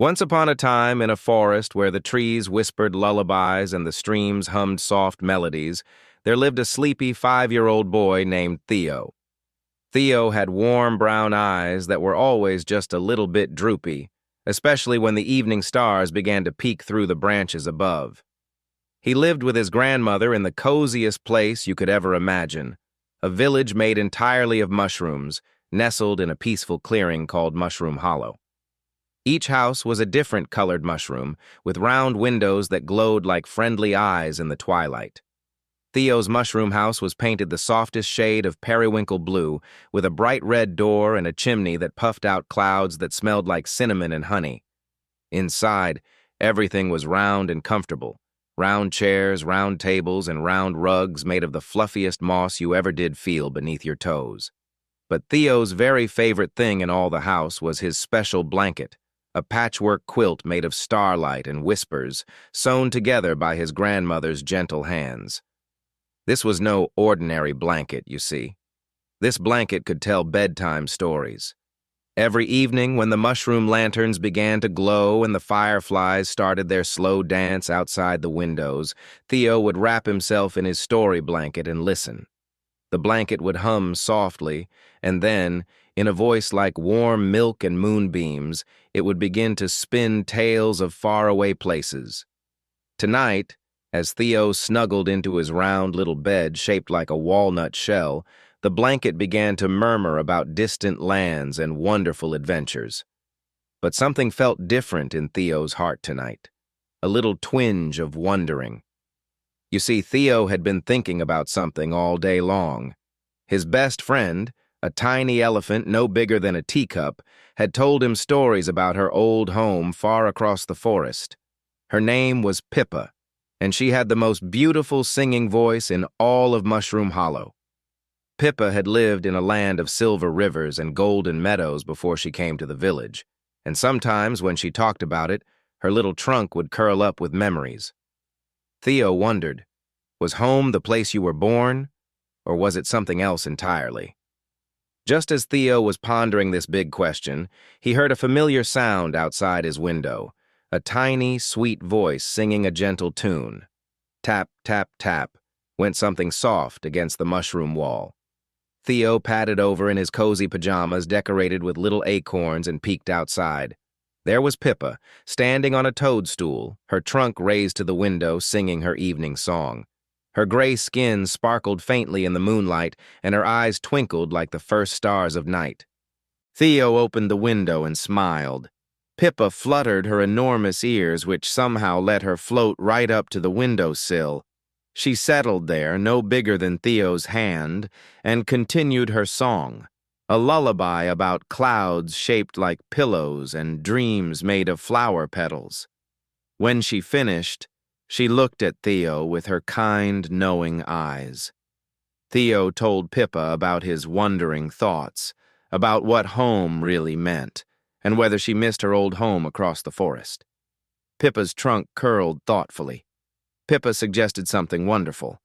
Once upon a time, in a forest where the trees whispered lullabies and the streams hummed soft melodies, there lived a sleepy 5-year-old boy named Theo. Theo had warm brown eyes that were always just a little bit droopy, especially when the evening stars began to peek through the branches above. He lived with his grandmother in the coziest place you could ever imagine, a village made entirely of mushrooms, nestled in a peaceful clearing called Mushroom Hollow. Each house was a different colored mushroom, with round windows that glowed like friendly eyes in the twilight. Theo's mushroom house was painted the softest shade of periwinkle blue, with a bright red door and a chimney that puffed out clouds that smelled like cinnamon and honey. Inside, everything was round and comfortable. Round chairs, round tables, and round rugs made of the fluffiest moss you ever did feel beneath your toes. But Theo's very favorite thing in all the house was his special blanket, a patchwork quilt made of starlight and whispers, sewn together by his grandmother's gentle hands. This was no ordinary blanket, you see. This blanket could tell bedtime stories. Every evening, when the mushroom lanterns began to glow and the fireflies started their slow dance outside the windows, Theo would wrap himself in his story blanket and listen. The blanket would hum softly, and then, in a voice like warm milk and moonbeams, it would begin to spin tales of faraway places. Tonight, as Theo snuggled into his round little bed shaped like a walnut shell, the blanket began to murmur about distant lands and wonderful adventures. But something felt different in Theo's heart tonight, a little twinge of wondering. You see, Theo had been thinking about something all day long. His best friend, a tiny elephant no bigger than a teacup, had told him stories about her old home far across the forest. Her name was Pippa, and she had the most beautiful singing voice in all of Mushroom Hollow. Pippa had lived in a land of silver rivers and golden meadows before she came to the village, and sometimes when she talked about it, her little trunk would curl up with memories. Theo wondered, was home the place you were born, or was it something else entirely? Just as Theo was pondering this big question, he heard a familiar sound outside his window, a tiny, sweet voice singing a gentle tune. Tap, tap, tap, went something soft against the mushroom wall. Theo padded over in his cozy pajamas decorated with little acorns and peeked outside. There was Pippa, standing on a toadstool, her trunk raised to the window, singing her evening song. Her gray skin sparkled faintly in the moonlight, and her eyes twinkled like the first stars of night. Theo opened the window and smiled. Pippa fluttered her enormous ears, which somehow let her float right up to the windowsill. She settled there, no bigger than Theo's hand, and continued her song, a lullaby about clouds shaped like pillows and dreams made of flower petals. When she finished, she looked at Theo with her kind, knowing eyes. Theo told Pippa about his wondering thoughts, about what home really meant, and whether she missed her old home across the forest. Pippa's trunk curled thoughtfully. Pippa suggested something wonderful.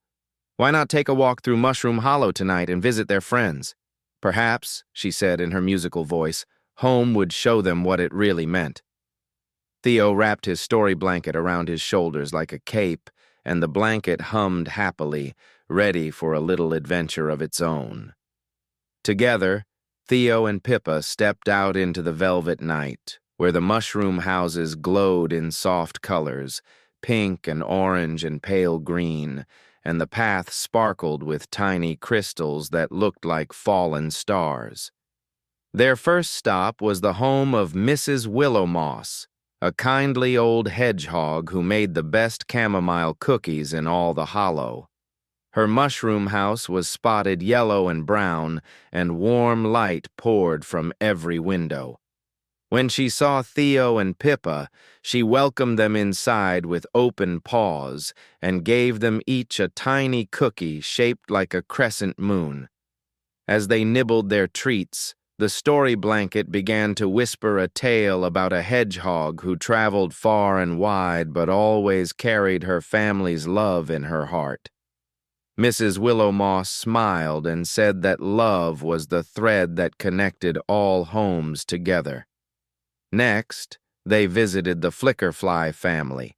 Why not take a walk through Mushroom Hollow tonight and visit their friends? Perhaps, she said in her musical voice, home would show them what it really meant. Theo wrapped his story blanket around his shoulders like a cape, and the blanket hummed happily, ready for a little adventure of its own. Together, Theo and Pippa stepped out into the velvet night, where the mushroom houses glowed in soft colors, pink and orange and pale green, and the path sparkled with tiny crystals that looked like fallen stars. Their first stop was the home of Mrs. Willowmoss, a kindly old hedgehog who made the best chamomile cookies in all the hollow. Her mushroom house was spotted yellow and brown, and warm light poured from every window. When she saw Theo and Pippa, she welcomed them inside with open paws and gave them each a tiny cookie shaped like a crescent moon. As they nibbled their treats, the story blanket began to whisper a tale about a hedgehog who traveled far and wide but always carried her family's love in her heart. Mrs. Willowmoss smiled and said that love was the thread that connected all homes together. Next, They visited the flickerfly family,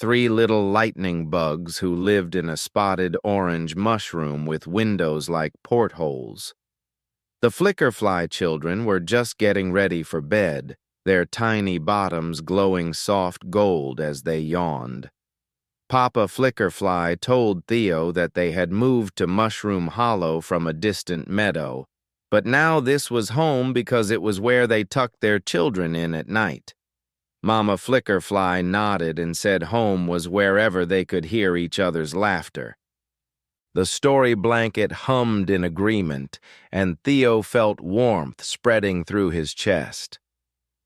three little lightning bugs who lived in a spotted orange mushroom with windows like portholes. The flickerfly children were just getting ready for bed, their tiny bottoms glowing soft gold as they yawned. Papa Flickerfly told Theo that they had moved to Mushroom Hollow from a distant meadow, but now this was home because it was where they tucked their children in at night. Mama Flickerfly nodded and said home was wherever they could hear each other's laughter. The story blanket hummed in agreement, and Theo felt warmth spreading through his chest.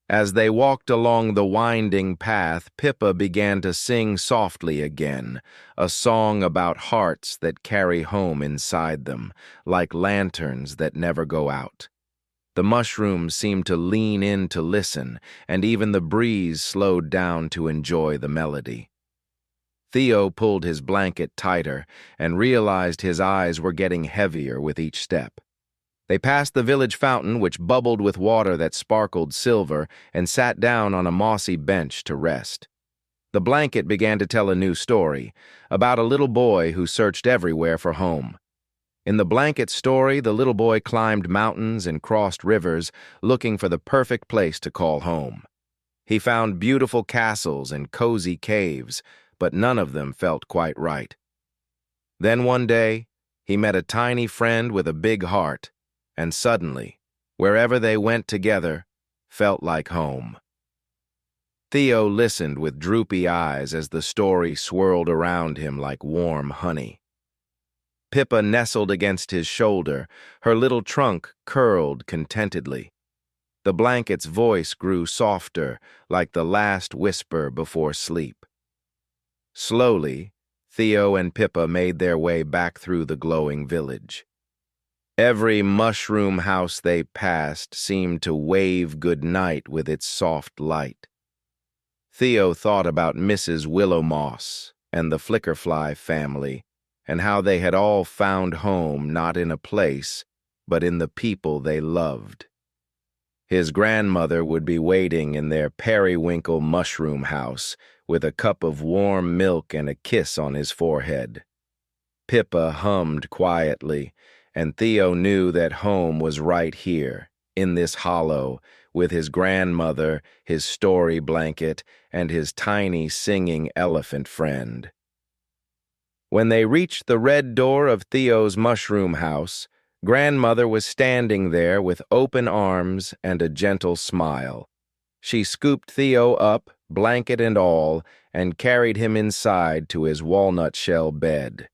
As they walked along the winding path, Pippa began to sing softly again, a song about hearts that carry home inside them, like lanterns that never go out. The mushrooms seemed to lean in to listen, and even the breeze slowed down to enjoy the melody. Theo pulled his blanket tighter and realized his eyes were getting heavier with each step. They passed the village fountain, which bubbled with water that sparkled silver, and sat down on a mossy bench to rest. The blanket began to tell a new story, about a little boy who searched everywhere for home. In the blanket story, the little boy climbed mountains and crossed rivers, looking for the perfect place to call home. He found beautiful castles and cozy caves, but none of them felt quite right. Then one day, he met a tiny friend with a big heart, and suddenly, wherever they went together, felt like home. Theo listened with droopy eyes as the story swirled around him like warm honey. Pippa nestled against his shoulder, her little trunk curled contentedly. The blanket's voice grew softer, like the last whisper before sleep. Slowly, Theo and Pippa made their way back through the glowing village. Every mushroom house they passed seemed to wave goodnight with its soft light. Theo thought about Mrs. Willowmoss and the Flickerfly family, and how they had all found home not in a place, but in the people they loved. His grandmother would be waiting in their periwinkle mushroom house with a cup of warm milk and a kiss on his forehead. Pippa hummed quietly, and Theo knew that home was right here, in this hollow, with his grandmother, his story blanket, and his tiny singing elephant friend. When they reached the red door of Theo's mushroom house, Grandmother was standing there with open arms and a gentle smile. She scooped Theo up, blanket and all, and carried him inside to his walnut shell bed.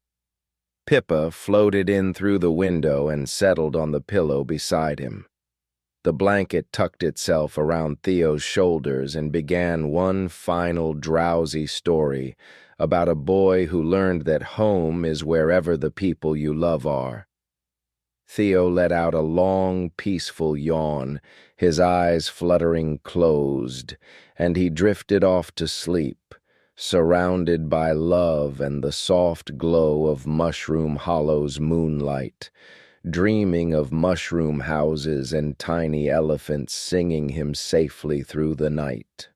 Pippa floated in through the window and settled on the pillow beside him. The blanket tucked itself around Theo's shoulders and began one final drowsy story about a boy who learned that home is wherever the people you love are. Theo let out a long, peaceful yawn, his eyes fluttering closed, and he drifted off to sleep, surrounded by love and the soft glow of Mushroom Hollow's moonlight, dreaming of mushroom houses and tiny elephants singing him safely through the night.